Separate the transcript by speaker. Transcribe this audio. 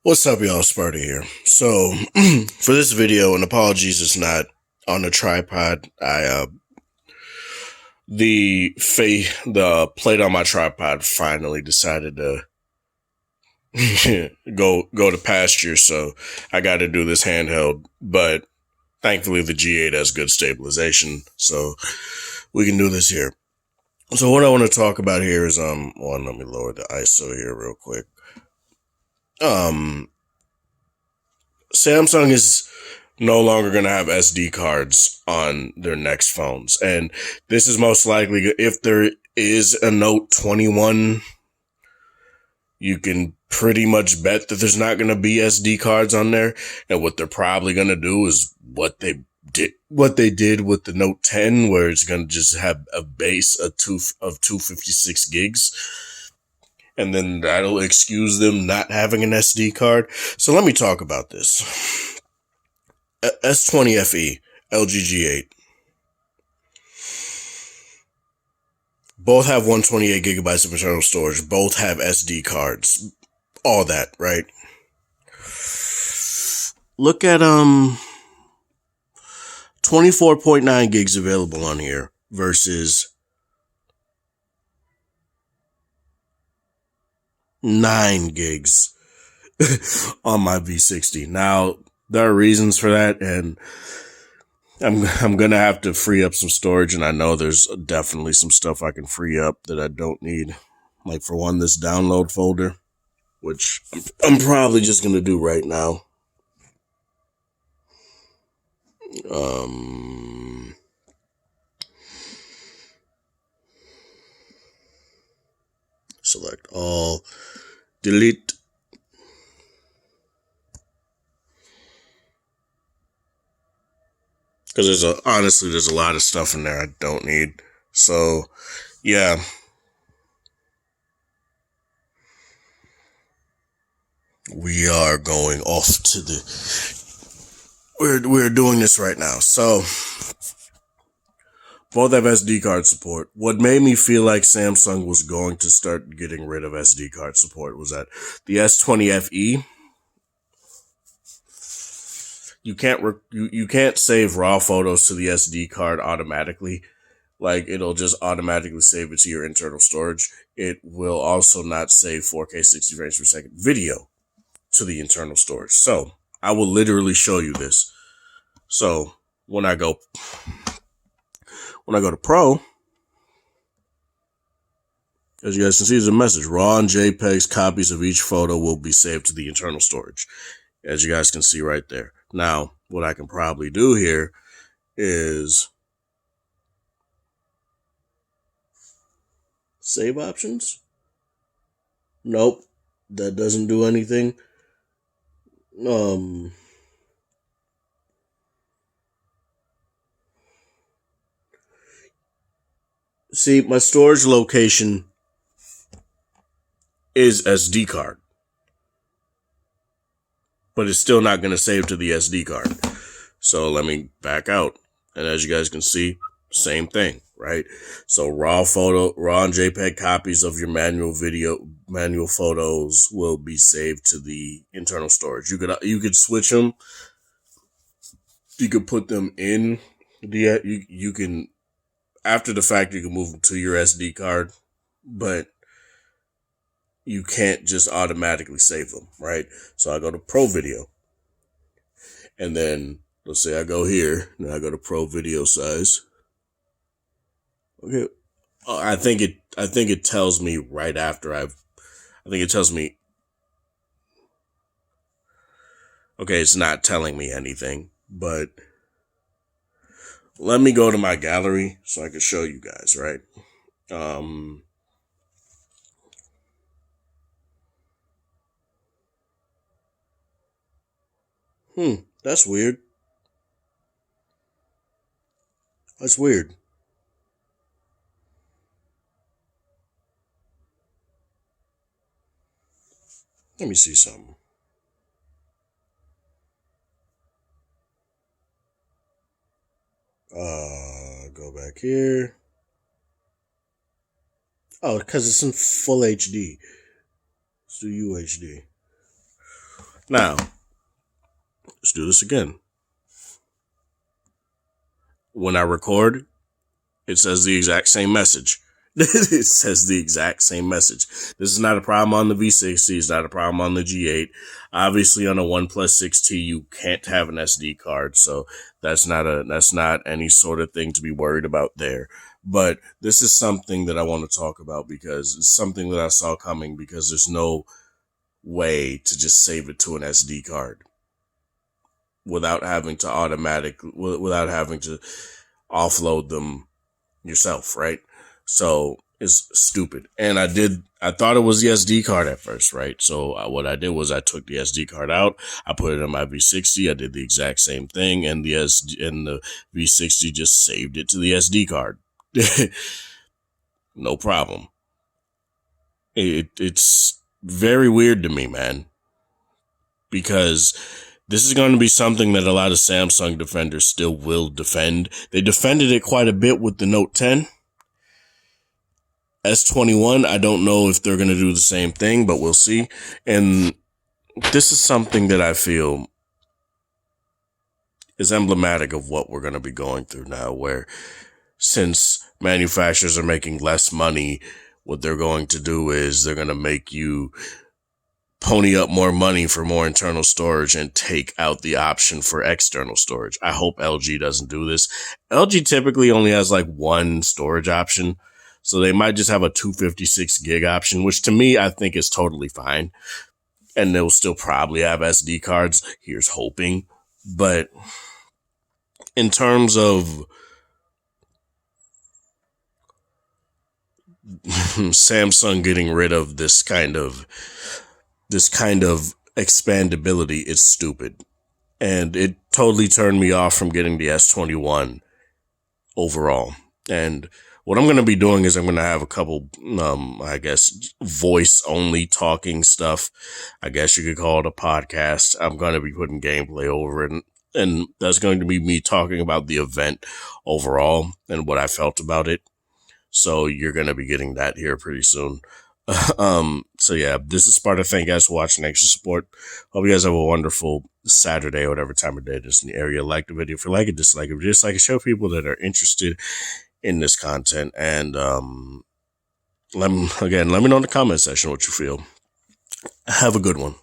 Speaker 1: What's up, y'all? Sparta here. So, for this video, and apologies, it's not on a tripod. The plate on my tripod finally decided to go to pasture, so I got to do this handheld. But thankfully, the G8 has good stabilization, so we can do this here. So, what I want to talk about here is one. Let me lower the ISO here real quick. Samsung is no longer going to have SD cards on their next phones. And this is most likely, if there is a Note 21, you can pretty much bet that there's not going to be SD cards on there. And what they're probably going to do is what they did with the Note 10, where it's going to just have a base of 256 gigs. And then that'll excuse them not having an SD card. So let me talk about this. S20 FE, LG G8. Both have 128 gigabytes of internal storage. Both have SD cards. All that, right? Look at 24.9 gigs available on here versus 9 gigs on my V60. Now, there are reasons for that, and I'm gonna have to free up some storage, and I know there's definitely some stuff I can free up that I don't need. Like, for one, this download folder, which I'm probably just gonna do right now. Select all, delete. Because there's a lot of stuff in there I don't need. So, yeah. We are going off to we're doing this right now. So, both have SD card support. What made me feel like Samsung was going to start getting rid of SD card support was that the S20 FE, you can't save raw photos to the SD card automatically. Like, it'll just automatically save it to your internal storage. It will also not save 4K 60 frames per second video to the internal storage. So I will literally show you this. So when I go to Pro, as you guys can see, there's a message: RAW and JPEGs copies of each photo will be saved to the internal storage. As you guys can see right there. Now, what I can probably do here is save options. Nope, that doesn't do anything. See, my storage location is SD card, but it's still not going to save to the SD card. So let me back out. And as you guys can see, same thing, right? So raw and JPEG copies of your manual photos will be saved to the internal storage. You could switch them. You could put them in you can, after the fact, you can move them to your SD card, but you can't just automatically save them, right? So I go to Pro Video, and then let's say I go here, and I go to Pro Video Size. Okay, I think it tells me right after I think it tells me. Okay, it's not telling me anything, but let me go to my gallery so I can show you guys, right? That's weird. That's weird. Let me see something. Go back here. Oh, because it's in full HD. Let's do UHD. Now, let's do this again. When I record, it says the exact same message. It says the exact same message. This is not a problem on the V60. It's not a problem on the G8. Obviously, on a OnePlus 6T, you can't have an SD card, so that's not any sort of thing to be worried about there. But this is something that I want to talk about because it's something that I saw coming, because there's no way to just save it to an SD card without having to offload them yourself, right? So it's stupid. And I thought it was the SD card at first, right? So what I did was I took the SD card out, I put it in my V60, I did the exact same thing, and the V60 just saved it to the SD card. No problem. It's very weird to me, man, because this is going to be something that a lot of Samsung defenders still will defend. They defended it quite a bit with the Note 10. S21, I don't know if they're going to do the same thing, but we'll see. And this is something that I feel is emblematic of what we're going to be going through now, where since manufacturers are making less money, what they're going to do is they're going to make you pony up more money for more internal storage and take out the option for external storage. I hope LG doesn't do this. LG typically only has like one storage option, so they might just have a 256 gig option, which to me, I think is totally fine. And they'll still probably have SD cards. Here's hoping. But in terms of Samsung getting rid of this kind of expandability, it's stupid. And it totally turned me off from getting the S21 overall. And what I'm going to be doing is I'm going to have a couple, I guess, voice only talking stuff. I guess you could call it a podcast. I'm going to be putting gameplay over it. And that's going to be me talking about the event overall and what I felt about it. So you're going to be getting that here pretty soon. So yeah, this is Sparta. Thank you guys for watching. Extra support. Hope you guys have a wonderful Saturday or whatever time of day it is in the area. Like the video if you like it, dislike it, dislike it. Show people that are interested in this content, and let me know in the comment section what you feel. Have a good one.